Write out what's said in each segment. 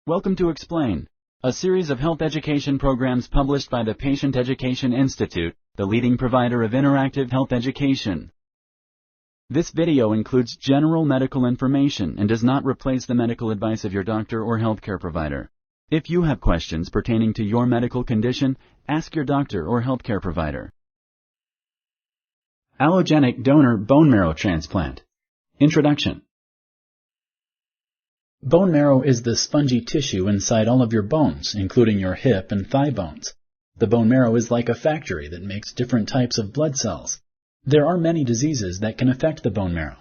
Welcome to Explain, a series of health education programs published by the Patient Education Institute, the leading provider of interactive health education. This video includes general medical information and does not replace the medical advice of your doctor or healthcare provider. If you have questions pertaining to your medical condition, ask your doctor or healthcare provider. Allogenic donor bone marrow transplant. Introduction. Bone marrow is the spongy tissue inside all of your bones, including your hip and thigh bones. The bone marrow is like a factory that makes different types of blood cells. There are many diseases that can affect the bone marrow.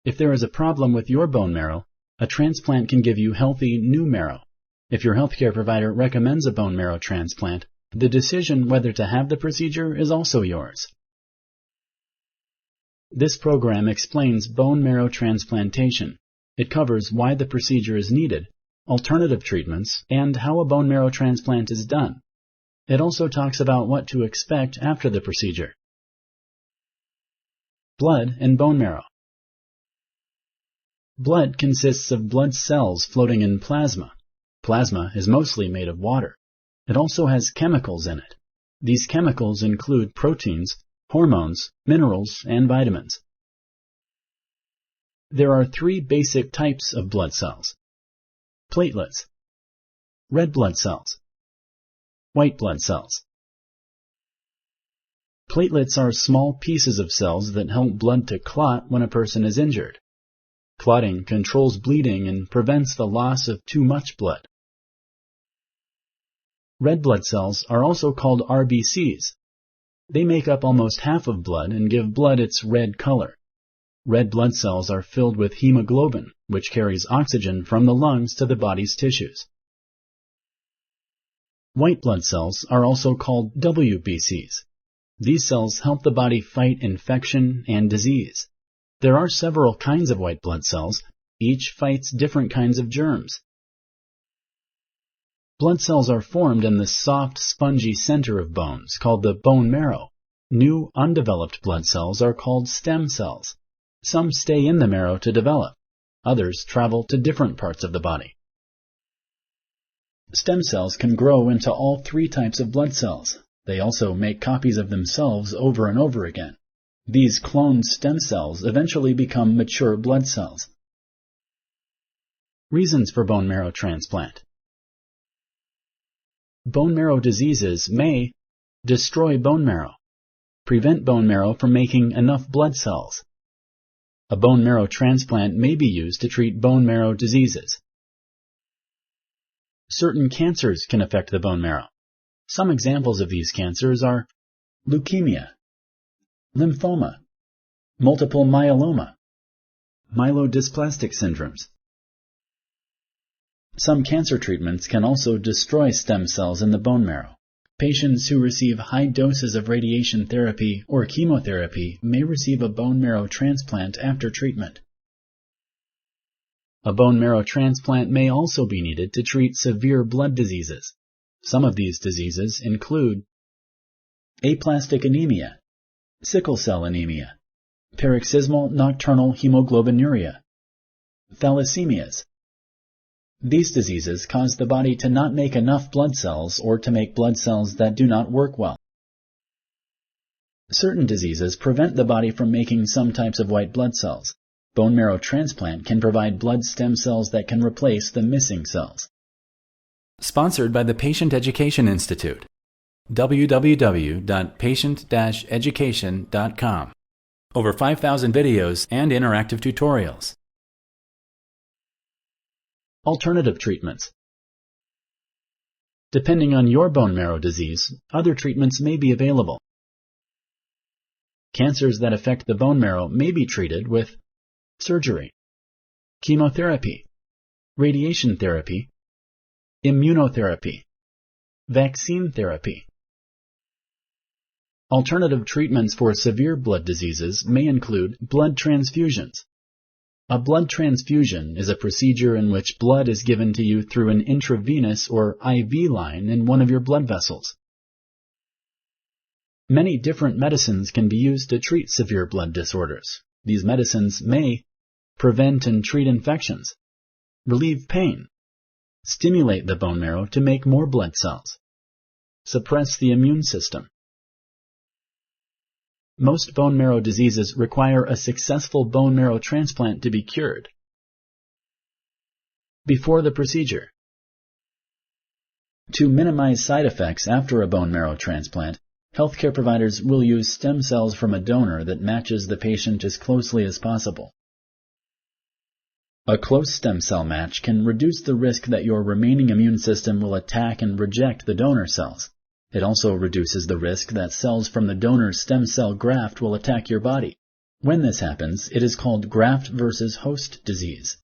If there is a problem with your bone marrow, a transplant can give you healthy new marrow. If your healthcare provider recommends a bone marrow transplant, the decision whether to have the procedure is also yours. This program explains bone marrow transplantation. It covers why the procedure is needed, alternative treatments, and how a bone marrow transplant is done. It also talks about what to expect after the procedure. Blood and bone marrow. Blood consists of blood cells floating in plasma. Plasma is mostly made of water. It also has chemicals in it. These chemicals include proteins, hormones, minerals, and vitamins. There are three basic types of blood cells: platelets, red blood cells, white blood cells. Platelets are small pieces of cells that help blood to clot when a person is injured. Clotting controls bleeding and prevents the loss of too much blood. Red blood cells are also called RBCs. They make up almost half of blood and give blood its red color. Red blood cells are filled with hemoglobin, which carries oxygen from the lungs to the body's tissues. White blood cells are also called WBCs. These cells help the body fight infection and disease. There are several kinds of white blood cells. Each fights different kinds of germs. Blood cells are formed in the soft, spongy center of bones, called the bone marrow. New, undeveloped blood cells are called stem cells. Some stay in the marrow to develop. Others travel to different parts of the body. Stem cells can grow into all three types of blood cells. They also make copies of themselves over and over again. These cloned stem cells eventually become mature blood cells. Reasons for bone marrow transplant. Bone marrow diseases may destroy bone marrow, prevent bone marrow from making enough blood cells. A bone marrow transplant may be used to treat bone marrow diseases. Certain cancers can affect the bone marrow. Some examples of these cancers are leukemia, lymphoma, multiple myeloma, myelodysplastic syndromes. Some cancer treatments can also destroy stem cells in the bone marrow. Patients who receive high doses of radiation therapy or chemotherapy may receive a bone marrow transplant after treatment. A bone marrow transplant may also be needed to treat severe blood diseases. Some of these diseases include aplastic anemia, sickle cell anemia, paroxysmal nocturnal hemoglobinuria, thalassemias. These diseases cause the body to not make enough blood cells or to make blood cells that do not work well. Certain diseases prevent the body from making some types of white blood cells. Bone marrow transplant can provide blood stem cells that can replace the missing cells. Sponsored by the Patient Education Institute. www.patient-education.com. Over 5,000 videos and interactive tutorials. Alternative treatments. Depending on your bone marrow disease, other treatments may be available. Cancers that affect the bone marrow may be treated with surgery, chemotherapy, radiation therapy, immunotherapy, vaccine therapy. Alternative treatments for severe blood diseases may include blood transfusions. A blood transfusion is a procedure in which blood is given to you through an intravenous or IV line in one of your blood vessels. Many different medicines can be used to treat severe blood disorders. These medicines may prevent and treat infections, relieve pain, stimulate the bone marrow to make more blood cells, suppress the immune system. Most bone marrow diseases require a successful bone marrow transplant to be cured. Before the procedure. To minimize side effects after a bone marrow transplant, healthcare providers will use stem cells from a donor that matches the patient as closely as possible. A close stem cell match can reduce the risk that your remaining immune system will attack and reject the donor cells. It also reduces the risk that cells from the donor's stem cell graft will attack your body. When this happens, it is called graft-versus-host disease.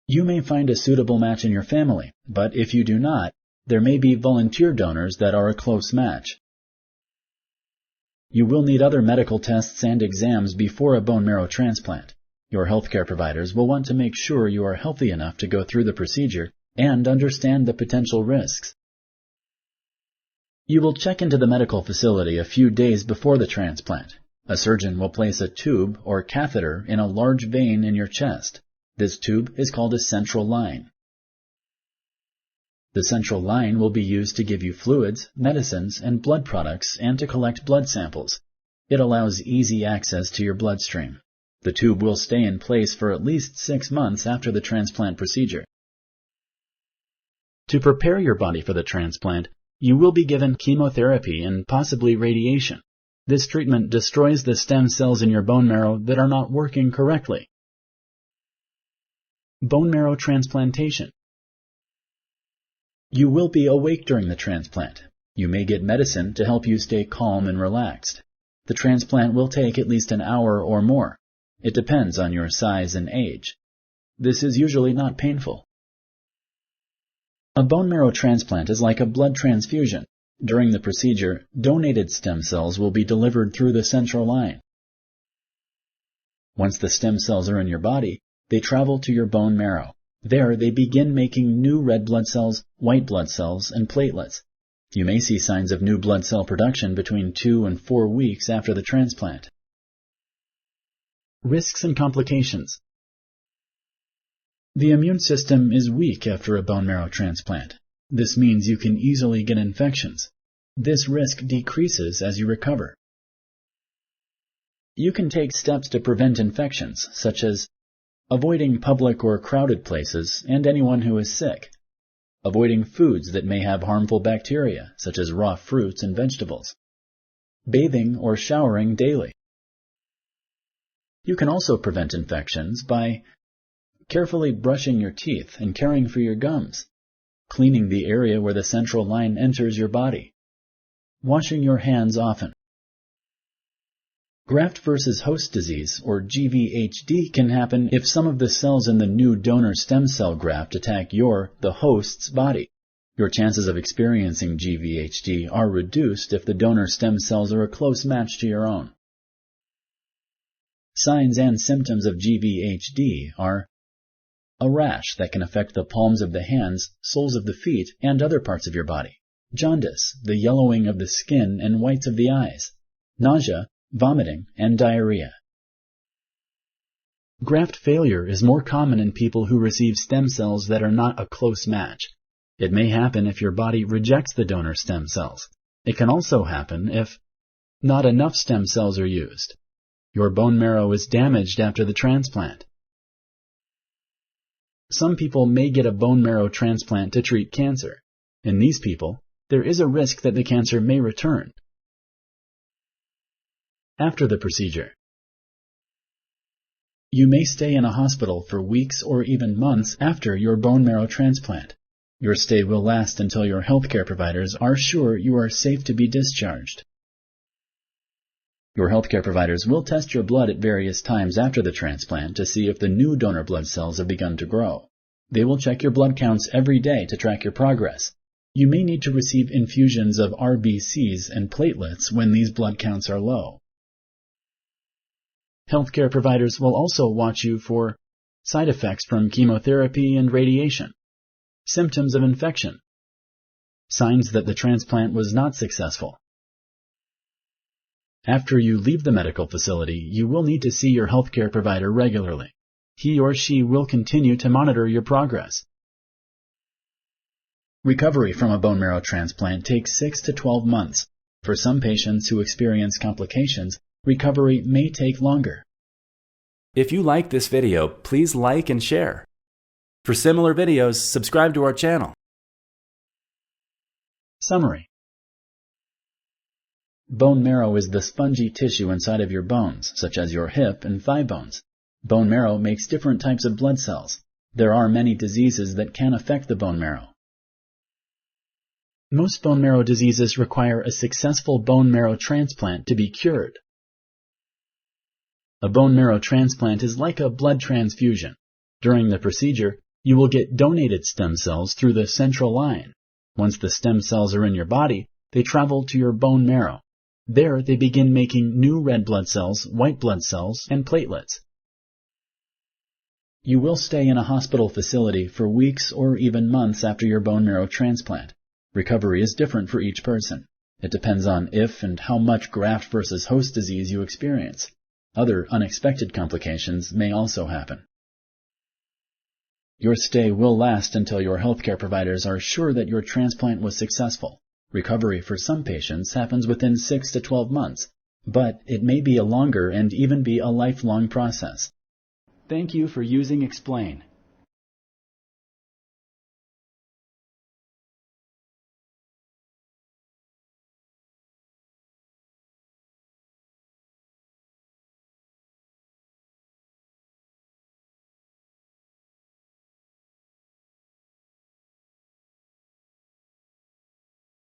You may find a suitable match in your family, but if you do not, there may be volunteer donors that are a close match. You will need other medical tests and exams before a bone marrow transplant. Your healthcare providers will want to make sure you are healthy enough to go through the procedure and understand the potential risks. You will check into the medical facility a few days before the transplant. A surgeon will place a tube or catheter in a large vein in your chest. This tube is called a central line. The central line will be used to give you fluids, medicines, and blood products and to collect blood samples. It allows easy access to your bloodstream. The tube will stay in place for at least 6 months after the transplant procedure. To prepare your body for the transplant, you will be given chemotherapy and possibly radiation. This treatment destroys the stem cells in your bone marrow that are not working correctly. Bone marrow transplantation. You will be awake during the transplant. You may get medicine to help you stay calm and relaxed. The transplant will take at least an hour or more. It depends on your size and age. This is usually not painful. A bone marrow transplant is like a blood transfusion. During the procedure, donated stem cells will be delivered through the central line. Once the stem cells are in your body, they travel to your bone marrow. There, they begin making new red blood cells, white blood cells, and platelets. You may see signs of new blood cell production between 2 and 4 weeks after the transplant. Risks and complications. The immune system is weak after a bone marrow transplant. This means you can easily get infections. This risk decreases as you recover. You can take steps to prevent infections, such as avoiding public or crowded places and anyone who is sick, avoiding foods that may have harmful bacteria, such as raw fruits and vegetables, bathing or showering daily. You can also prevent infections by carefully brushing your teeth and caring for your gums, cleaning the area where the central line enters your body, washing your hands often. Graft-versus-host disease, or GVHD, can happen if some of the cells in the new donor stem cell graft attack the host's body. Your chances of experiencing GVHD are reduced if the donor stem cells are a close match to your own. Signs and symptoms of GVHD are a rash that can affect the palms of the hands, soles of the feet, and other parts of your body, jaundice, the yellowing of the skin and whites of the eyes, nausea, vomiting, and diarrhea. Graft failure is more common in people who receive stem cells that are not a close match. It may happen if your body rejects the donor stem cells. It can also happen if not enough stem cells are used. Your bone marrow is damaged after the transplant. Some people may get a bone marrow transplant to treat cancer. In these people, there is a risk that the cancer may return. After the procedure, you may stay in a hospital for weeks or even months after your bone marrow transplant. Your stay will last until your healthcare providers are sure you are safe to be discharged. Your healthcare providers will test your blood at various times after the transplant to see if the new donor blood cells have begun to grow. They will check your blood counts every day to track your progress. You may need to receive infusions of RBCs and platelets when these blood counts are low. Healthcare providers will also watch you for side effects from chemotherapy and radiation, symptoms of infection, signs that the transplant was not successful, After you leave the medical facility, you will need to see your healthcare provider regularly. He or she will continue to monitor your progress. Recovery from a bone marrow transplant takes 6 to 12 months. For some patients who experience complications, recovery may take longer. If you like this video, please like and share. For similar videos, subscribe to our channel. Summary. Bone marrow is the spongy tissue inside of your bones, such as your hip and thigh bones. Bone marrow makes different types of blood cells. There are many diseases that can affect the bone marrow. Most bone marrow diseases require a successful bone marrow transplant to be cured. A bone marrow transplant is like a blood transfusion. During the procedure, you will get donated stem cells through the central line. Once the stem cells are in your body, they travel to your bone marrow. There, they begin making new red blood cells, white blood cells, and platelets. You will stay in a hospital facility for weeks or even months after your bone marrow transplant. Recovery is different for each person. It depends on if and how much graft-versus-host disease you experience. Other unexpected complications may also happen. Your stay will last until your healthcare providers are sure that your transplant was successful. Recovery for some patients happens within 6 to 12 months, but it may be a longer and even be a lifelong process. Thank you for using Explain.